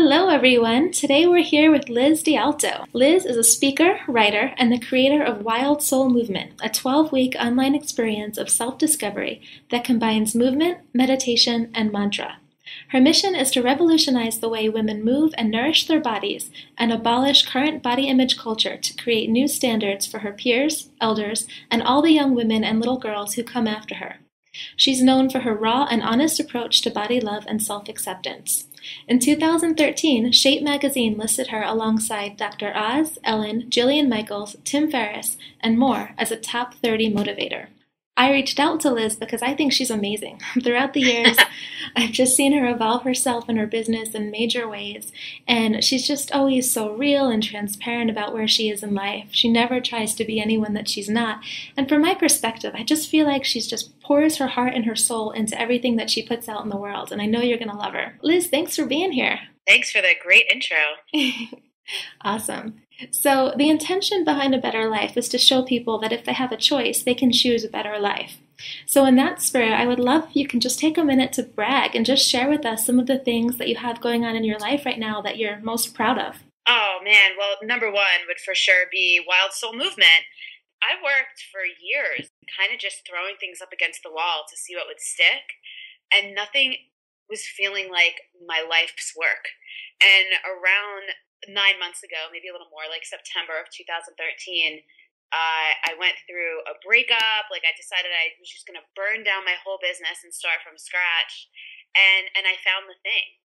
Hello, everyone. Today we're here with Liz DiAlto. Liz is a speaker, writer, and the creator of Wild Soul Movement, a 12-week online experience of self-discovery that combines movement, meditation, and mantra. Her mission is to revolutionize the way women move and nourish their bodies and abolish current body image culture to create new standards for her peers, elders, and all the young women and little girls who come after her. She's known for her raw and honest approach to body love and self-acceptance. In 2013, Shape magazine listed her alongside Dr. Oz, Ellen, Jillian Michaels, Tim Ferriss, and more as a top 30 motivator. I reached out to Liz because I think she's amazing. Throughout the years, I've just seen her evolve herself and her business in major ways, and she's just always so real and transparent about where she is in life. She never tries to be anyone that she's not, and from my perspective, I just feel like she's just pours her heart and her soul into everything that she puts out in the world, and I know you're going to love her. Liz, thanks for being here. Thanks for the great intro. Awesome. So the intention behind A Better Life is to show people that if they have a choice, they can choose a better life. So in that spirit, I would love if you can just take a minute to brag and just share with us some of the things that you have going on in your life right now that you're most proud of. Oh, man. Well, number one would for sure be Wild Soul Movement. I worked for years kind of just throwing things up against the wall to see what would stick, and nothing was feeling like my life's work. And around 9 months ago, maybe a little more, like September of 2013, I went through a breakup. Like I decided I was just going to burn down my whole business and start from scratch. And I found the thing.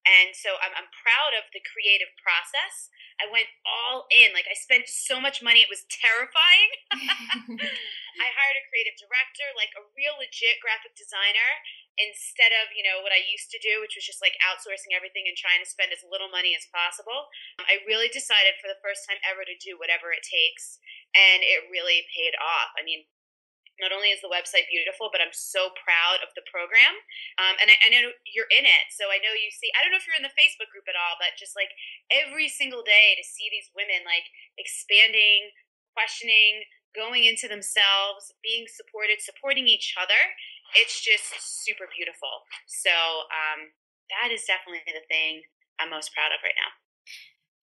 And so I'm proud of the creative process. I went all in. Like I spent so much money. It was terrifying. I hired a creative director, like a real legit graphic designer, instead of, what I used to do, which was just like outsourcing everything and trying to spend as little money as possible. I really decided for the first time ever to do whatever it takes. And it really paid off. I mean, not only is the website beautiful, but I'm so proud of the program. And I know you're in it. So I know you see, I don't know if you're in the Facebook group at all, but just like every single day to see these women like expanding, questioning, going into themselves, being supported, supporting each other. It's just super beautiful. So that is definitely the thing I'm most proud of right now.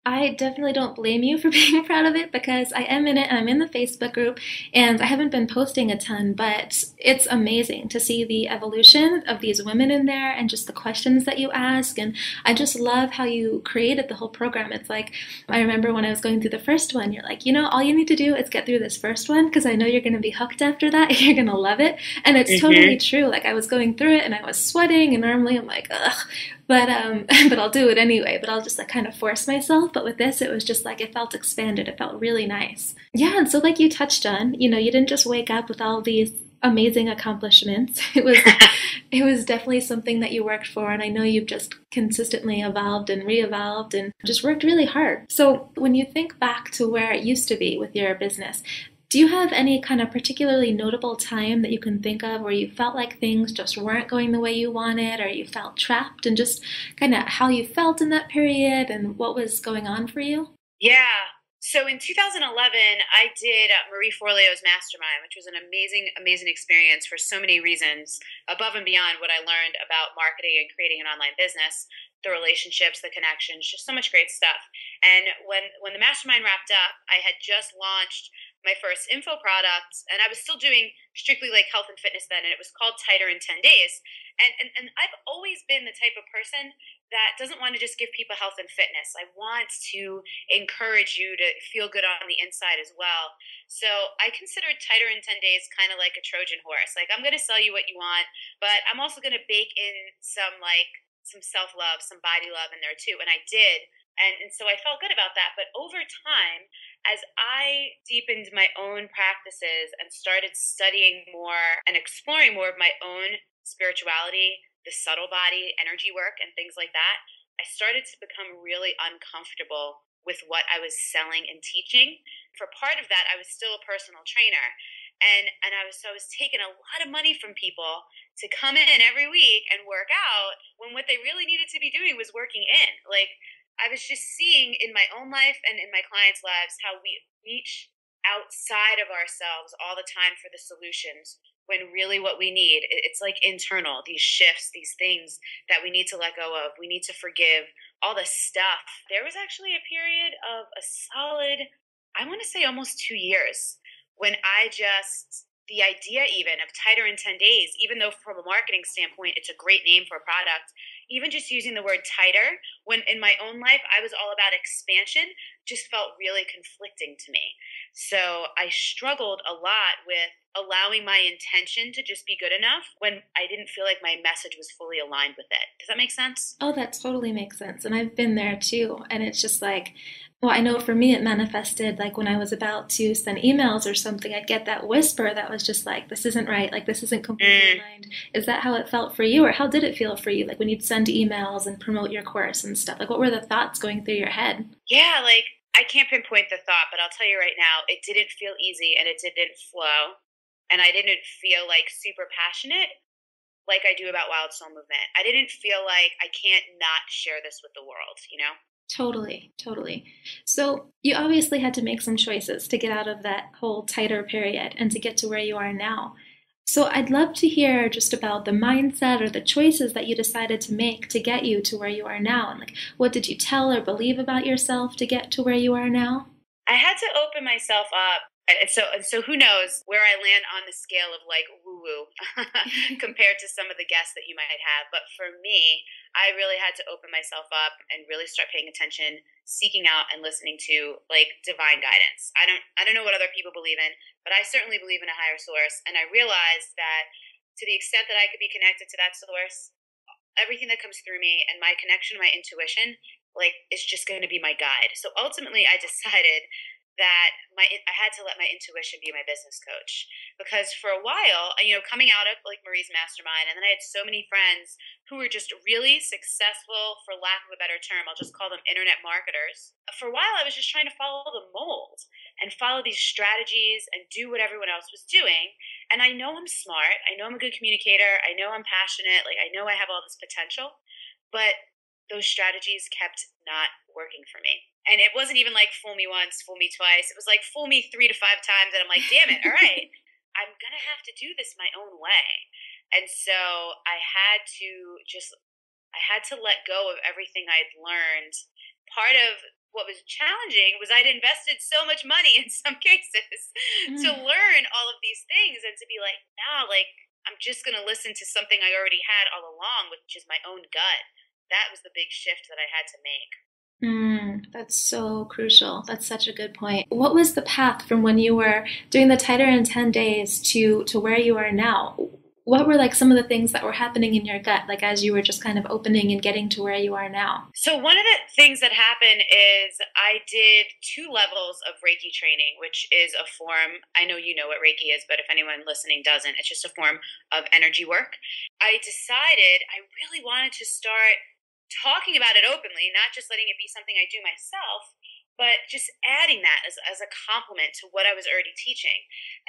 I definitely don't blame you for being proud of it because I am in it and I'm in the Facebook group and I haven't been posting a ton, but it's amazing to see the evolution of these women in there and just the questions that you ask. And I just love how you created the whole program. It's like, I remember when I was going through the first one, you're like, all you need to do is get through this first one because I know you're going to be hooked after that. You're going to love it. And it's totally true. Like I was going through it and I was sweating and normally I'm like, ugh. But but I'll do it anyway. But I'll just like kind of force myself. But with this, it was just like it felt expanded. It felt really nice. Yeah, and so like you touched on, you didn't just wake up with all these amazing accomplishments. It was definitely something that you worked for, and I know you've just consistently evolved and re-evolved and just worked really hard. So when you think back to where it used to be with your business, do you have any kind of particularly notable time that you can think of where you felt like things just weren't going the way you wanted or you felt trapped, and just kind of how you felt in that period and what was going on for you? Yeah. So in 2011, I did Marie Forleo's Mastermind, which was an amazing, amazing experience for so many reasons, above and beyond what I learned about marketing and creating an online business, the relationships, the connections, just so much great stuff. And when the Mastermind wrapped up, I had just launched my first info product, and I was still doing strictly like health and fitness then, and it was called Tighter in 10 Days. And I've always been the type of person that doesn't want to just give people health and fitness. I want to encourage you to feel good on the inside as well. So I considered Tighter in 10 Days kind of like a Trojan horse. Like I'm going to sell you what you want, but I'm also going to bake in some self-love, some body love in there too. And I did. And so I felt good about that. But over time, as I deepened my own practices and started studying more and exploring more of my own spirituality, the subtle body, energy work, and things like that, I started to become really uncomfortable with what I was selling and teaching. For part of that, I was still a personal trainer. And I was taking a lot of money from people to come in every week and work out when what they really needed to be doing was working in. Like, I was just seeing in my own life and in my clients' lives how we reach outside of ourselves all the time for the solutions when really what we need, it's like internal, these shifts, these things that we need to let go of. We need to forgive all the stuff. There was actually a period of a solid, I want to say almost 2 years, when I just, the idea even of tighter in 10 days, even though from a marketing standpoint, it's a great name for a product, even just using the word tighter, when in my own life, I was all about expansion, just felt really conflicting to me. So I struggled a lot with allowing my intention to just be good enough when I didn't feel like my message was fully aligned with it. Does that make sense? Oh, that totally makes sense. And I've been there too. And it's just like, well, I know for me it manifested like when I was about to send emails or something, I'd get that whisper that was just like, this isn't right, like this isn't completely Mm. aligned. Is that how it felt for you, or how did it feel for you? Like when you'd send emails and promote your course and stuff, like what were the thoughts going through your head? Yeah, like I can't pinpoint the thought, but I'll tell you right now, it didn't feel easy and it didn't flow. And I didn't feel like super passionate like I do about Wild Soul Movement. I didn't feel like I can't not share this with the world, you know? Totally, totally. So you obviously had to make some choices to get out of that whole tighter period and to get to where you are now. So I'd love to hear just about the mindset or the choices that you decided to make to get you to where you are now. And like, what did you tell or believe about yourself to get to where you are now? I had to open myself up. And so who knows where I land on the scale of like woo woo compared to some of the guests that you might have. But for me, I really had to open myself up and really start paying attention, seeking out and listening to like divine guidance. I don't know what other people believe in, but I certainly believe in a higher source. And I realized that to the extent that I could be connected to that source, everything that comes through me and my connection, my intuition, like is just going to be my guide. So ultimately, I decided that I had to let my intuition be my business coach, because for a while, coming out of like Marie's mastermind, and then I had so many friends who were just really successful, for lack of a better term, I'll just call them internet marketers. For a while, I was just trying to follow the mold and follow these strategies and do what everyone else was doing. And I know I'm smart. I know I'm a good communicator. I know I'm passionate. Like I know I have all this potential, but those strategies kept not working for me. And it wasn't even like fool me once, fool me twice. It was like fool me 3 to 5 times. And I'm like, damn it, all right, I'm going to have to do this my own way. And so I had to let go of everything I'd learned. Part of what was challenging was I'd invested so much money in some cases to Mm. learn all of these things, and to be like, nah, like I'm just going to listen to something I already had all along, which is my own gut. That was the big shift that I had to make. That's so crucial. That's such a good point. What was the path from when you were doing the tighter in 10 days to where you are now? What were like some of the things that were happening in your gut, like as you were just kind of opening and getting to where you are now? So one of the things that happened is I did 2 levels of Reiki training, which is a form, I know you know what Reiki is, but if anyone listening doesn't, it's just a form of energy work. I decided I really wanted to start talking about it openly, not just letting it be something I do myself, but just adding that as a complement to what I was already teaching.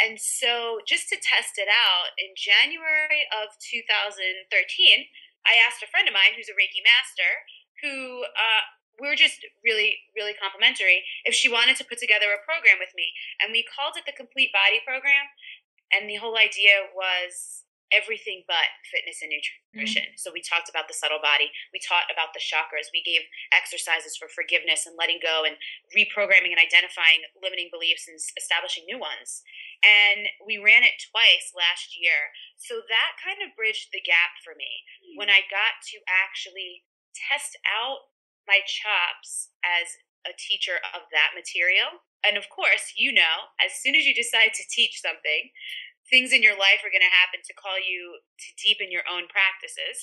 And so, just to test it out, in January of 2013, I asked a friend of mine who's a Reiki master, who we're just really, really complimentary, if she wanted to put together a program with me. And we called it the Complete Body Program. And the whole idea was everything but fitness and Mm. nutrition. So we talked about the subtle body. We taught about the chakras. We gave exercises for forgiveness and letting go and reprogramming and identifying limiting beliefs and establishing new ones. And we ran it twice last year. So that kind of bridged the gap for me when I got to actually test out my chops as a teacher of that material. And of course, as soon as you decide to teach something, things in your life are going to happen to call you to deepen your own practices.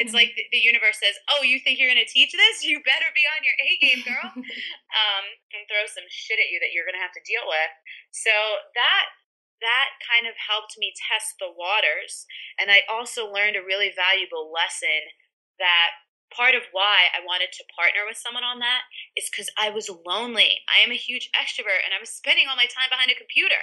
It's like the universe says, "Oh, you think you're going to teach this? You better be on your A game, girl," and throw some shit at you that you're going to have to deal with. So that kind of helped me test the waters, and I also learned a really valuable lesson, that part of why I wanted to partner with someone on that is because I was lonely. I am a huge extrovert, and I was spending all my time behind a computer.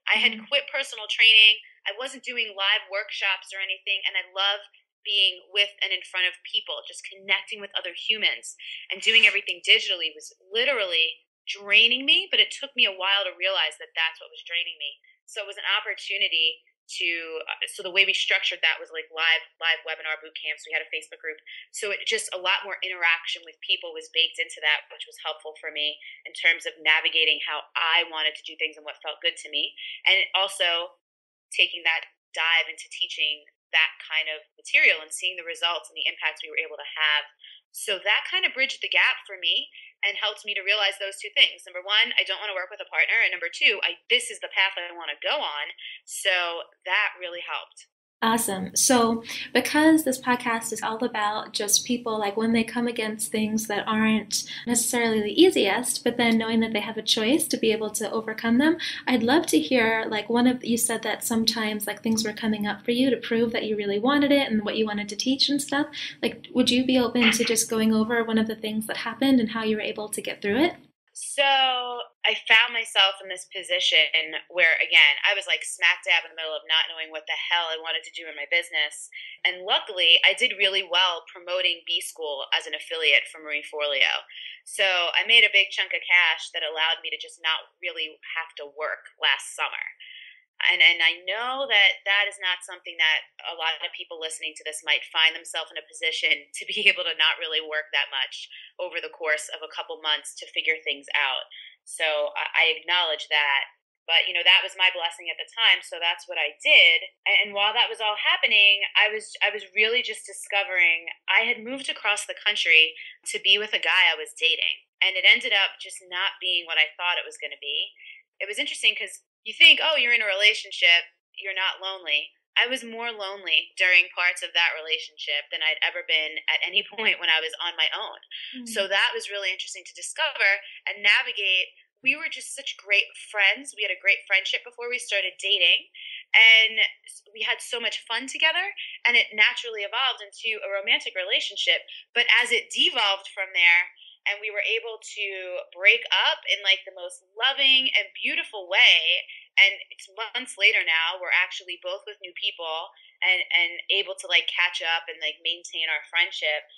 I had Mm. quit personal training. I wasn't doing live workshops or anything, and I love being with and in front of people, just connecting with other humans, and doing everything digitally was literally draining me, but it took me a while to realize that that's what was draining me. So it was an opportunity so the way we structured that was like live webinar boot camps. We had a Facebook group, so it just a lot more interaction with people was baked into that, which was helpful for me in terms of navigating how I wanted to do things and what felt good to me, and also taking that dive into teaching that kind of material and seeing the results and the impacts we were able to have. So that kind of bridged the gap for me and helped me to realize those two things. Number one, I don't want to work with a partner. And number two, this is the path I want to go on. So that really helped. Awesome. So, because this podcast is all about just people, like when they come against things that aren't necessarily the easiest, but then knowing that they have a choice to be able to overcome them, I'd love to hear, like, you said that sometimes like things were coming up for you to prove that you really wanted it and what you wanted to teach and stuff. Like, would you be open to just going over one of the things that happened and how you were able to get through it? So I found myself in this position where, again, I was like smack dab in the middle of not knowing what the hell I wanted to do in my business. And luckily, I did really well promoting B School as an affiliate for Marie Forleo. So I made a big chunk of cash that allowed me to just not really have to work last summer. And I know that that is not something that a lot of people listening to this might find themselves in a position to be able to not really work that much over the course of a couple months to figure things out. So I acknowledge that. But, that was my blessing at the time, so that's what I did. And while that was all happening, I was really just discovering I had moved across the country to be with a guy I was dating. And it ended up just not being what I thought it was going to be. It was interesting because you think, oh, you're in a relationship, you're not lonely. I was more lonely during parts of that relationship than I'd ever been at any point when I was on my own. Mm-hmm. So that was really interesting to discover and navigate. We were just such great friends. We had a great friendship before we started dating, and we had so much fun together, and it naturally evolved into a romantic relationship. But as it devolved from there, and we were able to break up in like the most loving and beautiful way. And it's months later now, we're actually both with new people and able to like catch up and like maintain our friendship.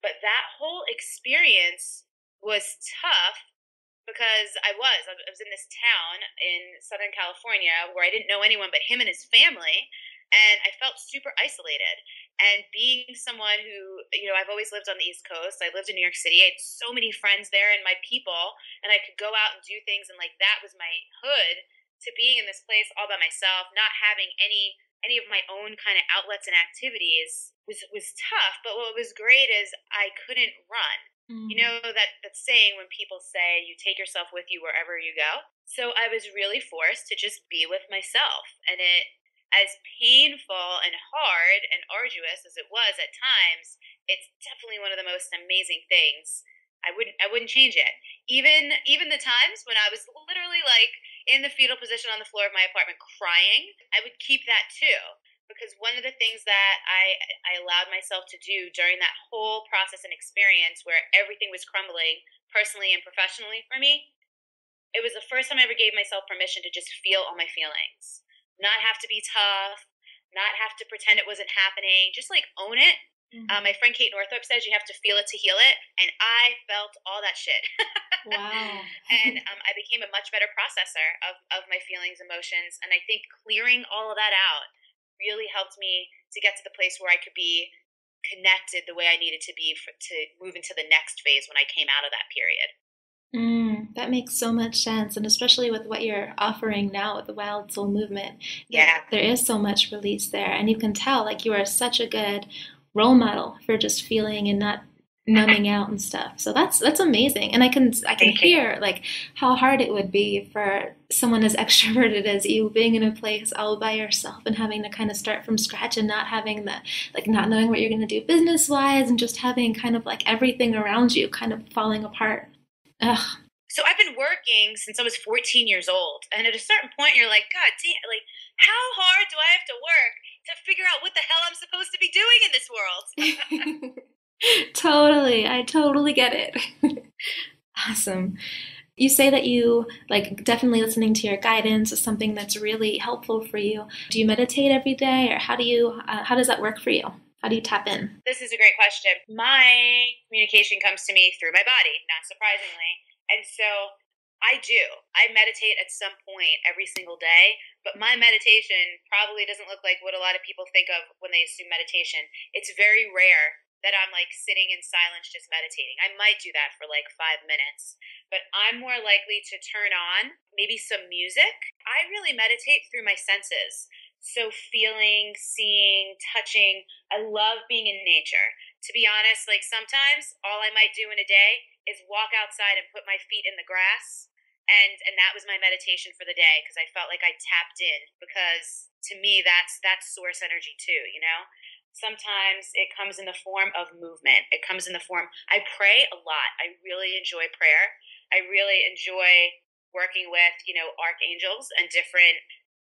But that whole experience was tough because I was in this town in Southern California where I didn't know anyone but him and his family. And I felt super isolated. And being someone who, I've always lived on the East Coast. I lived in New York City. I had so many friends there and my people, and I could go out and do things, and like that was my hood, to being in this place all by myself, not having any of my own kind of outlets and activities was tough. But what was great is I couldn't run. Mm. You know that saying when people say you take yourself with you wherever you go? So I was really forced to just be with myself, and as painful and hard and arduous as it was at times, it's definitely one of the most amazing things. I wouldn't change it. Even the times when I was literally like in the fetal position on the floor of my apartment crying, I would keep that too. Because one of the things that I allowed myself to do during that whole process and experience where everything was crumbling personally and professionally for me, it was the first time I ever gave myself permission to just feel all my feelings. Not have to be tough, not have to pretend it wasn't happening, just like own it. Mm-hmm. My friend Kate Northrup says you have to feel it to heal it, and I felt all that shit. Wow. And I became a much better processor of my feelings, emotions, and I think clearing all of that out really helped me to get to the place where I could be connected the way I needed to be to move into the next phase when I came out of that period. That makes so much sense, and especially with what you're offering now with the Wild Soul Movement. Yeah. There is so much release there, and you can tell like you are such a good role model for just feeling and not numbing out and stuff. So that's amazing, and I can hear like how hard it would be for someone as extroverted as you being in a place all by yourself and having to kind of start from scratch and not having not knowing what you're going to do business wise and just having kind of like everything around you kind of falling apart. Ugh. So I've been working since I was 14 years old. And at a certain point, you're like, God damn, like, how hard do I have to work to figure out what the hell I'm supposed to be doing in this world? Totally. I totally get it. Awesome. You say that you like definitely listening to your guidance is something that's really helpful for you. Do you meditate every day, or how does that work for you? How do you tap in? This is a great question. My communication comes to me through my body, not surprisingly. And so I do. I meditate at some point every single day, but my meditation probably doesn't look like what a lot of people think of when they assume meditation. It's very rare that I'm like sitting in silence just meditating. I might do that for like 5 minutes, but I'm more likely to turn on maybe some music. I really meditate through my senses. So feeling, seeing, touching. I love being in nature. To be honest, like sometimes all I might do in a day is walk outside and put my feet in the grass. And that was my meditation for the day because I felt like I tapped in because to me that's source energy too, you know? Sometimes it comes in the form of movement. It comes in the form I pray a lot. I really enjoy prayer. I really enjoy working with, you know, archangels and different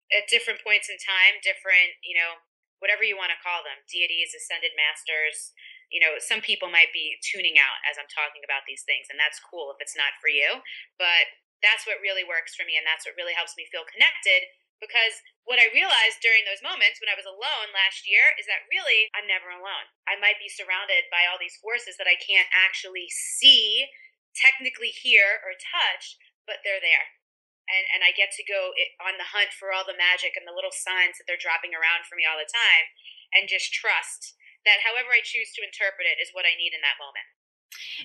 at different points in time, different, you know, whatever you want to call them, deities, ascended masters. You know, some people might be tuning out as I'm talking about these things, and that's cool if it's not for you. But that's what really works for me, and that's what really helps me feel connected. Because what I realized during those moments when I was alone last year is that really I'm never alone. I might be surrounded by all these forces that I can't actually see, technically hear, or touch, but they're there. And I get to go on the hunt for all the magic and the little signs that they're dropping around for me all the time and just trust that however I choose to interpret it is what I need in that moment.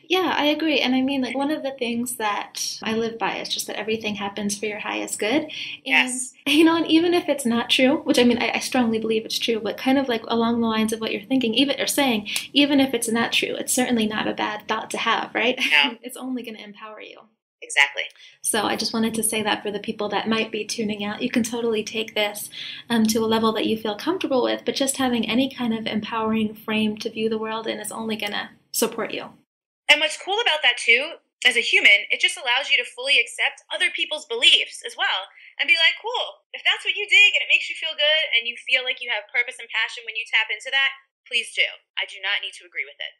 Yeah, I agree. And I mean, like, one of the things that I live by is just that everything happens for your highest good. And, Yes. and even if it's not true, which I mean, I strongly believe it's true, but kind of like along the lines of what you're thinking, even or saying, even if it's not true, it's certainly not a bad thought to have, right? No. It's only going to empower you. Exactly. So I just wanted to say that for the people that might be tuning out, you can totally take this to a level that you feel comfortable with, but just having any kind of empowering frame to view the world in is only going to support you. And what's cool about that too, as a human, it just allows you to fully accept other people's beliefs as well and be like, cool, if that's what you dig and it makes you feel good and you feel like you have purpose and passion when you tap into that, please do. I do not need to agree with it.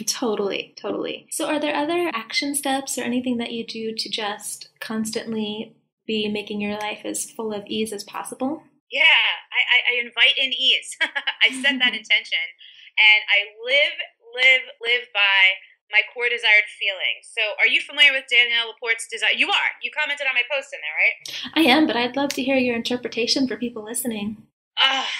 Totally, totally. So are there other action steps or anything that you do to just constantly be making your life as full of ease as possible? Yeah, I invite in ease. I set that intention and I live by my core desired feelings. So are you familiar with Danielle Laporte's desire? You are. You commented on my post in there, right? I am, but I'd love to hear your interpretation for people listening. Ah,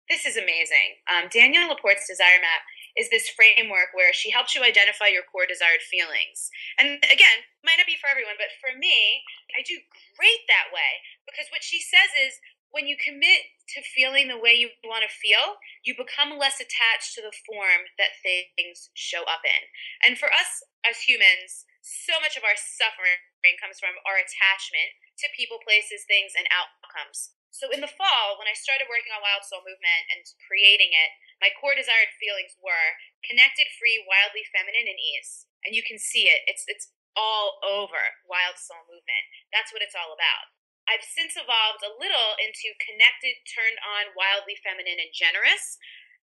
this is amazing. Danielle Laporte's desire map is this framework where she helps you identify your core desired feelings. And again, might not be for everyone, but for me, I do great that way because what she says is when you commit to feeling the way you want to feel, you become less attached to the form that things show up in. And for us as humans, so much of our suffering comes from our attachment to people, places, things, and outcomes. So in the fall, when I started working on Wild Soul Movement and creating it, my core desired feelings were connected, free, wildly feminine, and ease. And you can see it. It's all over Wild Soul Movement. That's what it's all about. I've since evolved a little into connected, turned on, wildly feminine, and generous.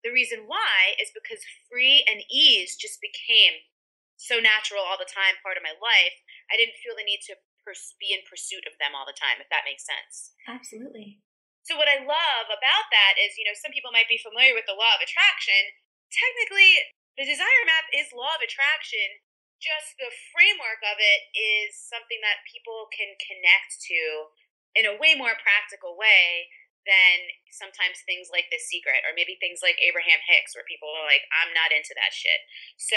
The reason why is because free and ease just became so natural all the time, part of my life. I didn't feel the need to be in pursuit of them all the time, if that makes sense. Absolutely. So what I love about that is, you know, some people might be familiar with the law of attraction. Technically, the desire map is law of attraction. Just the framework of it is something that people can connect to in a way more practical way than sometimes things like The Secret or maybe things like Abraham Hicks where people are like, I'm not into that shit. So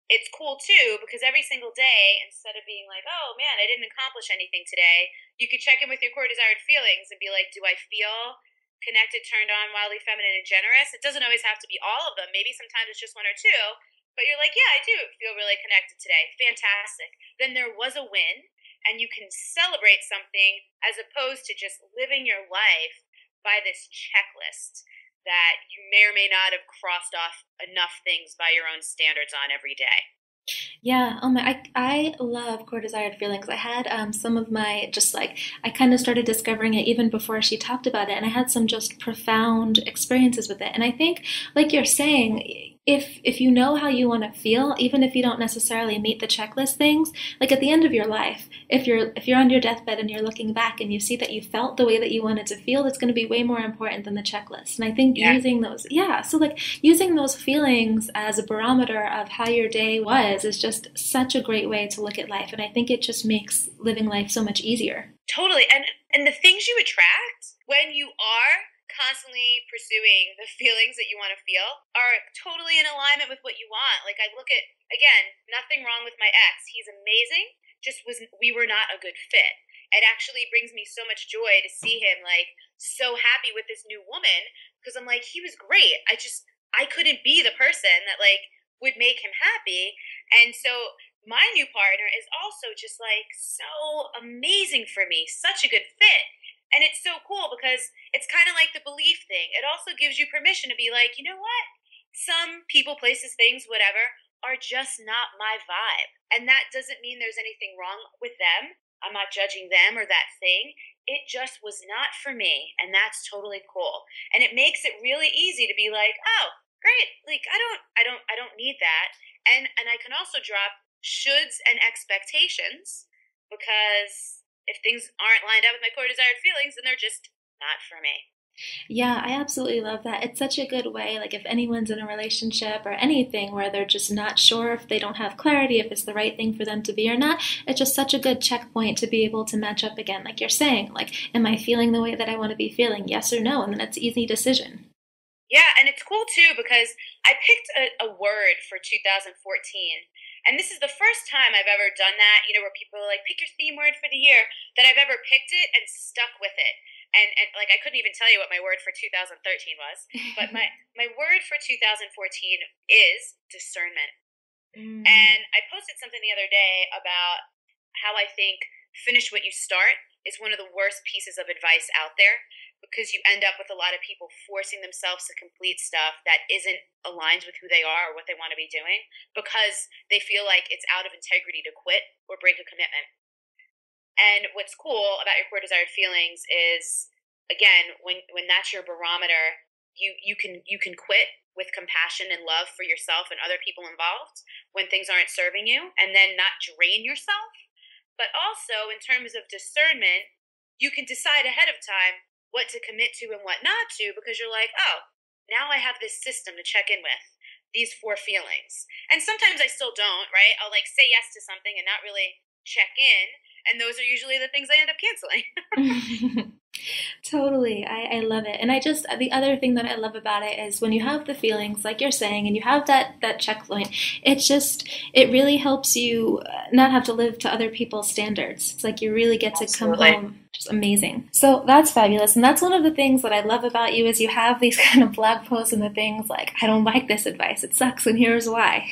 it's cool too because every single day, instead of being like, oh man, I didn't accomplish anything today, you could check in with your core desired feelings and be like, do I feel connected, turned on, wildly feminine, and generous? It doesn't always have to be all of them. Maybe sometimes it's just one or two, but you're like, yeah, I do feel really connected today. Fantastic. Then there was a win and you can celebrate something as opposed to just living your life by this checklist that you may or may not have crossed off enough things by your own standards on every day. Yeah, oh my, I love core desired feelings. I had some of my just like I kind of started discovering it even before she talked about it, and I had some just profound experiences with it. And I think, like you're saying, if you know how you want to feel, even if you don't necessarily meet the checklist things, like at the end of your life, if you're on your deathbed and you're looking back and you see that you felt the way that you wanted to feel, it's going to be way more important than the checklist. And I think using those feelings as a barometer of how your day was is just just such a great way to look at life. And I think it just makes living life so much easier. Totally. And the things you attract when you are constantly pursuing the feelings that you want to feel are totally in alignment with what you want. Like I look at, again, nothing wrong with my ex. He's amazing. We were not a good fit. It actually brings me so much joy to see him like so happy with this new woman because I'm like, he was great. I couldn't be the person that like would make him happy. And so my new partner is also just like so amazing for me, such a good fit. And it's so cool because it's kind of like the belief thing. It also gives you permission to be like, you know what? Some people, places, things, whatever, are just not my vibe. And that doesn't mean there's anything wrong with them. I'm not judging them or that thing. It just was not for me. And that's totally cool. And it makes it really easy to be like, oh, great. Like I don't need that. And I can also drop shoulds and expectations because if things aren't lined up with my core desired feelings, then they're just not for me. Yeah, I absolutely love that. It's such a good way, like if anyone's in a relationship or anything where they're just not sure if they don't have clarity, if it's the right thing for them to be or not, it's just such a good checkpoint to be able to match up again. Like you're saying, like, am I feeling the way that I want to be feeling? Yes or no? And then it's an easy decision. Yeah, and it's cool too because I picked a word for 2014. And this is the first time I've ever done that, where people are like, pick your theme word for the year, that I've ever picked it and stuck with it. And like, I couldn't even tell you what my word for 2013 was. But my word for 2014 is discernment. And I posted something the other day about how I think finish what you start is one of the worst pieces of advice out there because you end up with a lot of people forcing themselves to complete stuff that isn't aligned with who they are or what they want to be doing because they feel like it's out of integrity to quit or break a commitment. And what's cool about your core desired feelings is, again, when that's your barometer, you can quit with compassion and love for yourself and other people involved when things aren't serving you, and then not drain yourself. But also, in terms of discernment, you can decide ahead of time what to commit to and what not to because you're like, oh, now I have this system to check in with these 4 feelings. And sometimes I still don't, right? I'll like say yes to something and not really check in. And those are usually the things I end up canceling. Totally. I love it. And the other thing that I love about it is when you have the feelings, like you're saying, and you have that checkpoint, it really helps you not have to live to other people's standards. It's like you really get to come Absolutely. home. Just amazing. So that's fabulous. And that's one of the things that I love about you is you have these kind of blog posts and the things like, I don't like this advice. It sucks. And here's why.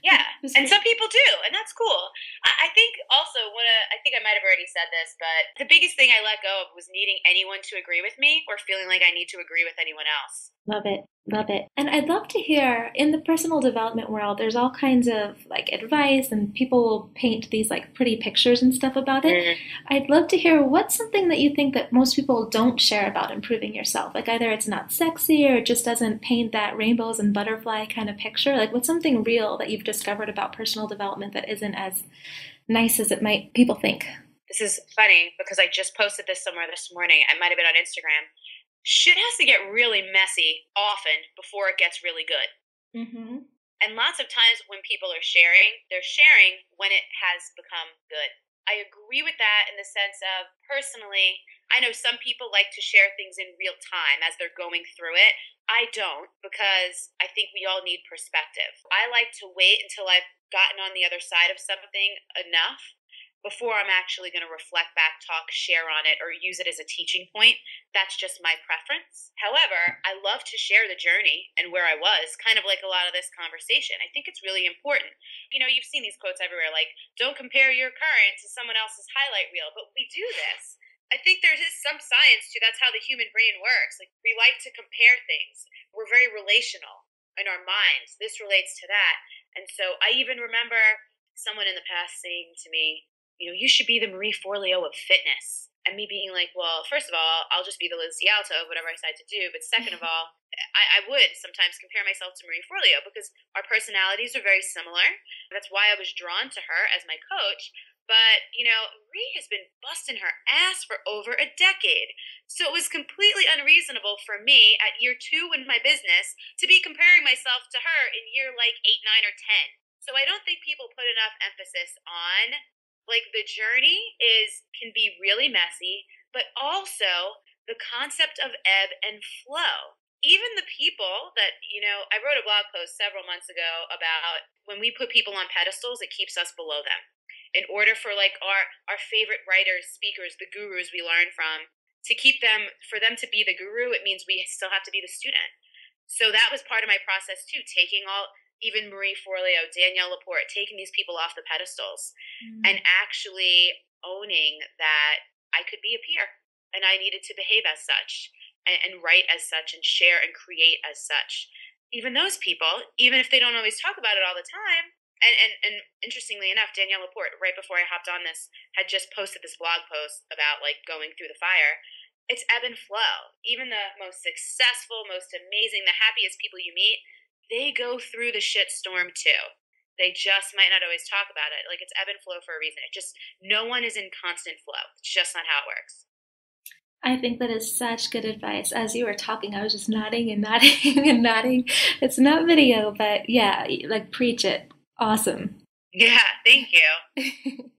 Yeah, and some people do, and that's cool. I think also I think I might have already said this, but the biggest thing I let go of was needing anyone to agree with me or feeling like I need to agree with anyone else. Love it. Love it. And I'd love to hear in the personal development world, there's all kinds of like advice and people will paint these like pretty pictures and stuff about it. Mm. I'd love to hear what's something that you think that most people don't share about improving yourself. Like either it's not sexy or it just doesn't paint that rainbows and butterfly kind of picture. Like what's something real that you've discovered about personal development that isn't as nice as it might people think? This is funny because I just posted this somewhere this morning. I might have been on Instagram. Shit has to get really messy often before it gets really good. Mm-hmm. And lots of times when people are sharing, they're sharing when it has become good. I agree with that in the sense of personally, I know some people like to share things in real time as they're going through it. I don't because I think we all need perspective. I like to wait until I've gotten on the other side of something enough before I'm actually going to reflect back, talk, share on it, or use it as a teaching point. That's just my preference. However, I love to share the journey and where I was, kind of like a lot of this conversation. I think it's really important. You've seen these quotes everywhere, like, don't compare your current to someone else's highlight reel, but we do this. I think there is some science to that's how the human brain works. Like, we like to compare things. We're very relational in our minds. This relates to that. And so I even remember someone in the past saying to me, you should be the Marie Forleo of fitness. And me being like, well, first of all, I'll just be the Liz DiAlto of whatever I decide to do. But second of all, I would sometimes compare myself to Marie Forleo because our personalities are very similar. That's why I was drawn to her as my coach. But, Marie has been busting her ass for over a decade. So it was completely unreasonable for me at year 2 in my business to be comparing myself to her in year like 8, 9, or 10. So I don't think people put enough emphasis on, like, the journey is can be really messy, but also the concept of ebb and flow. Even the people that, I wrote a blog post several months ago about when we put people on pedestals, it keeps us below them. In order for, like, our favorite writers, speakers, the gurus we learn from, to keep them, for them to be the guru, it means we still have to be the student. So that was part of my process too, taking all, even Marie Forleo, Danielle Laporte, taking these people off the pedestals and actually owning that I could be a peer and I needed to behave as such and write as such and share and create as such. Even those people, even if they don't always talk about it all the time, and interestingly enough, Danielle Laporte, right before I hopped on this, had just posted this blog post about, like, going through the fire. It's ebb and flow. Even the most successful, most amazing, the happiest people you meet, they go through the shit storm too. They just might not always talk about it. Like, it's ebb and flow for a reason. It just, no one is in constant flow. It's just not how it works. I think that is such good advice. As you were talking, I was just nodding and nodding and nodding. It's not video, but yeah, like preach it. Awesome. Yeah, thank you.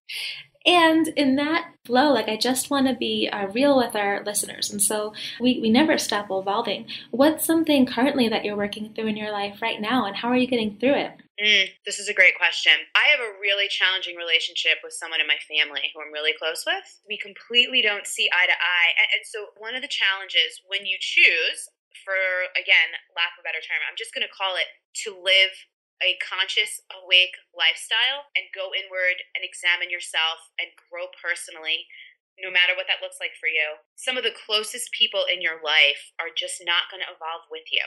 And in that flow, like I just want to be real with our listeners. And so we never stop evolving. What's something currently that you're working through in your life right now, and how are you getting through it? This is a great question. I have a really challenging relationship with someone in my family who I'm really close with. We completely don't see eye to eye. And so, one of the challenges when you choose, for, again, lack of a better term, I'm just going to call it, to live a conscious, awake lifestyle and go inward and examine yourself and grow personally, no matter what that looks like for you. Some of the closest people in your life are just not going to evolve with you,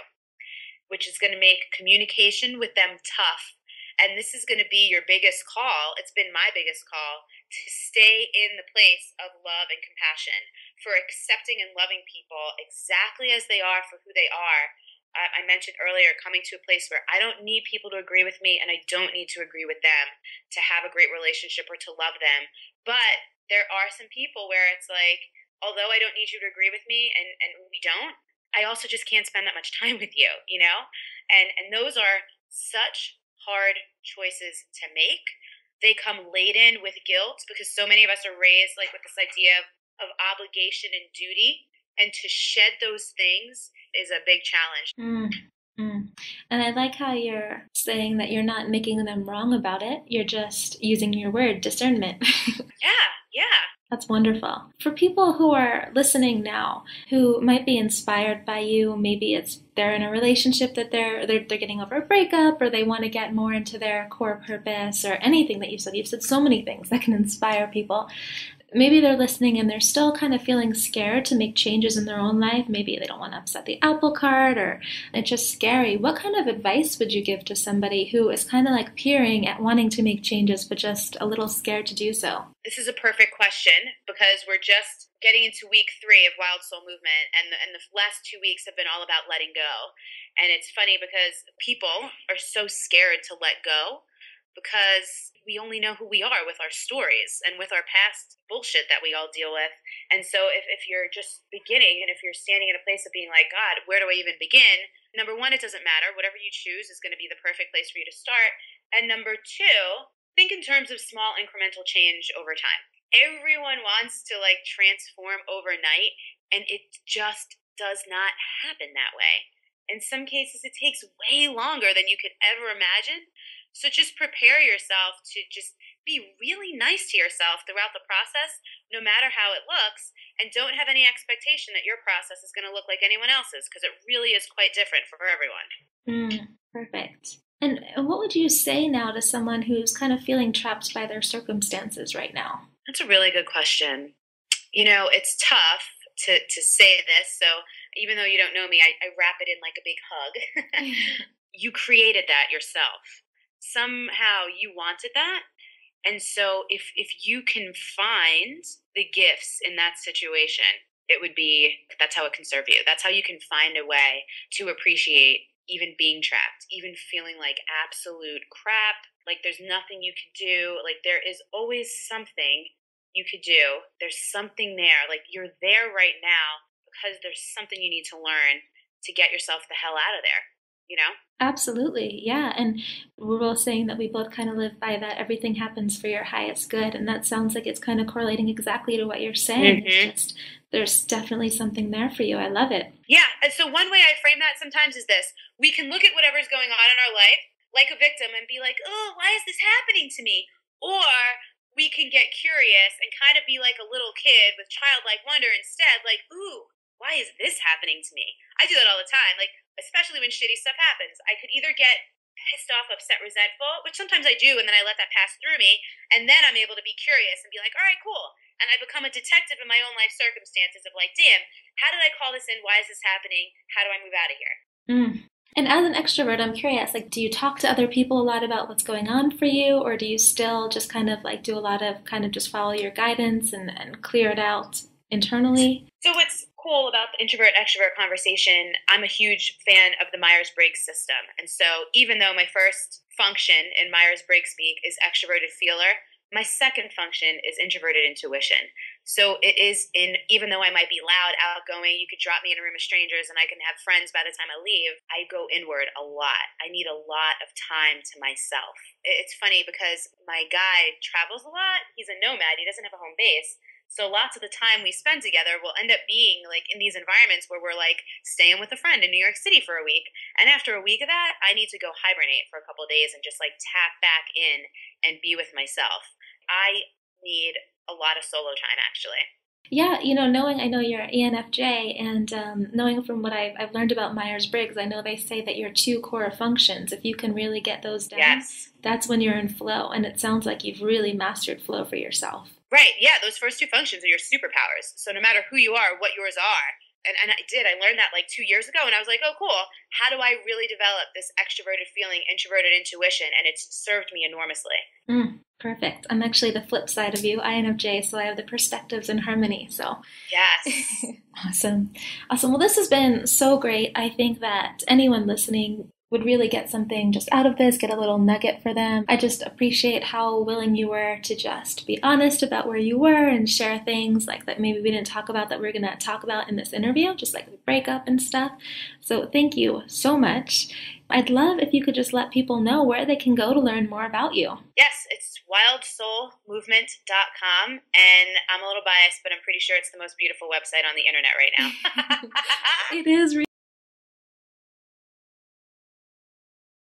which is going to make communication with them tough. And this is going to be your biggest call. It's been my biggest call to stay in the place of love and compassion, for accepting and loving people exactly as they are, for who they are. I mentioned earlier, coming to a place where I don't need people to agree with me and I don't need to agree with them to have a great relationship or to love them. But there are some people where it's like, although I don't need you to agree with me, and we don't, I also just can't spend that much time with you, you know? And those are such hard choices to make. They come laden with guilt because so many of us are raised, like, with this idea of obligation and duty. And to shed those things is a big challenge. Mm, mm. And I like how you're saying that you're not making them wrong about it. You're just using your word, discernment. Yeah, yeah. That's wonderful. For people who are listening now, who might be inspired by you, maybe it's they're in a relationship that they're getting over a breakup, or they want to get more into their core purpose, or anything that you've said. You've said so many things that can inspire people. Maybe they're listening and they're still kind of feeling scared to make changes in their own life. Maybe they don't want to upset the apple cart, or it's just scary. What kind of advice would you give to somebody who is kind of like peering at wanting to make changes but just a little scared to do so? This is a perfect question because we're just getting into week 3 of Wild Soul Movement, and the last 2 weeks have been all about letting go. And it's funny because people are so scared to let go because we only know who we are with our stories and with our past bullshit that we all deal with. And so if you're just beginning, and if you're standing in a place of being like, God, where do I even begin? Number one, it doesn't matter. Whatever you choose is going to be the perfect place for you to start. And number two, think in terms of small incremental change over time. Everyone wants to, like, transform overnight, and it just does not happen that way. In some cases, it takes way longer than you could ever imagine. So just prepare yourself to just be really nice to yourself throughout the process, no matter how it looks, and don't have any expectation that your process is going to look like anyone else's, because it really is quite different for everyone. Perfect. And what would you say now to someone who's kind of feeling trapped by their circumstances right now? That's a really good question. It's tough to say this, so even though you don't know me, I wrap it in like a big hug. You created that yourself. Somehow you wanted that. And so if you can find the gifts in that situation, that's how it can serve you. That's how you can find a way to appreciate even being trapped, even feeling like absolute crap, like there's nothing you can do. Like, there is always something you could do. There's something there. Like, you're there right now because there's something you need to learn to get yourself the hell out of there. you know? Absolutely. Yeah. And we're both saying that we both kind of live by that everything happens for your highest good. And that sounds like it's kind of correlating exactly to what you're saying. It's Mm-hmm. just, there's definitely something there for you. I love it. Yeah, and so one way I frame that sometimes is this. We can look at whatever's going on in our life like a victim and be like, oh, why is this happening to me? Or we can get curious and kind of be like a little kid with childlike wonder instead, like, ooh, why is this happening to me? I do that all the time, like, especially when shitty stuff happens. I could either get pissed off, upset, resentful, which sometimes I do, and then I let that pass through me, and then I'm able to be curious and be like, all right, cool. And I become a detective in my own life circumstances of like, damn, how did I call this in? Why is this happening? How do I move out of here? Mm. And as an extrovert, I'm curious, like, do you talk to other people a lot about what's going on for you, or do you still just kind of like do a lot of kind of just follow your guidance and clear it out internally? So what's cool about the introvert extrovert conversation, I'm a huge fan of the Myers-Briggs system. And so even though my first function in Myers-Briggs speak is extroverted feeler, my second function is introverted intuition. So it is in, even though I might be loud, outgoing, you could drop me in a room of strangers and I can have friends by the time I leave, I go inward a lot. I need a lot of time to myself. It's funny because my guy travels a lot. He's a nomad. He doesn't have a home base. So lots of the time we spend together will end up being like in these environments where we're like staying with a friend in New York City for a week. And after a week of that, I need to go hibernate for a couple of days and just like tap back in and be with myself. I need a lot of solo time actually. Yeah, knowing I know you're ENFJ and knowing from what I've learned about Myers-Briggs, I know they say that your two core functions, if you can really get those down, Yes. that's when you're in flow. And it sounds like you've really mastered flow for yourself. Right. Yeah. Those first two functions are your superpowers. So no matter who you are, what yours are. And I learned that like 2 years ago. And I was like, oh, cool. How do I really develop this extroverted feeling, introverted intuition? And it's served me enormously. Perfect. I'm actually the flip side of you, INFJ, so I have the perspectives in harmony. So Yes. awesome. Awesome. Well, this has been so great. I think that anyone listening would really get something just out of this, get a little nugget for them. I just appreciate how willing you were to just be honest about where you were and share things like that maybe we didn't talk about that we're going to talk about in this interview, just like the breakup and stuff. So thank you so much. I'd love if you could just let people know where they can go to learn more about you. Yes, it's wildsoulmovement.com. And I'm a little biased, but I'm pretty sure it's the most beautiful website on the internet right now. It is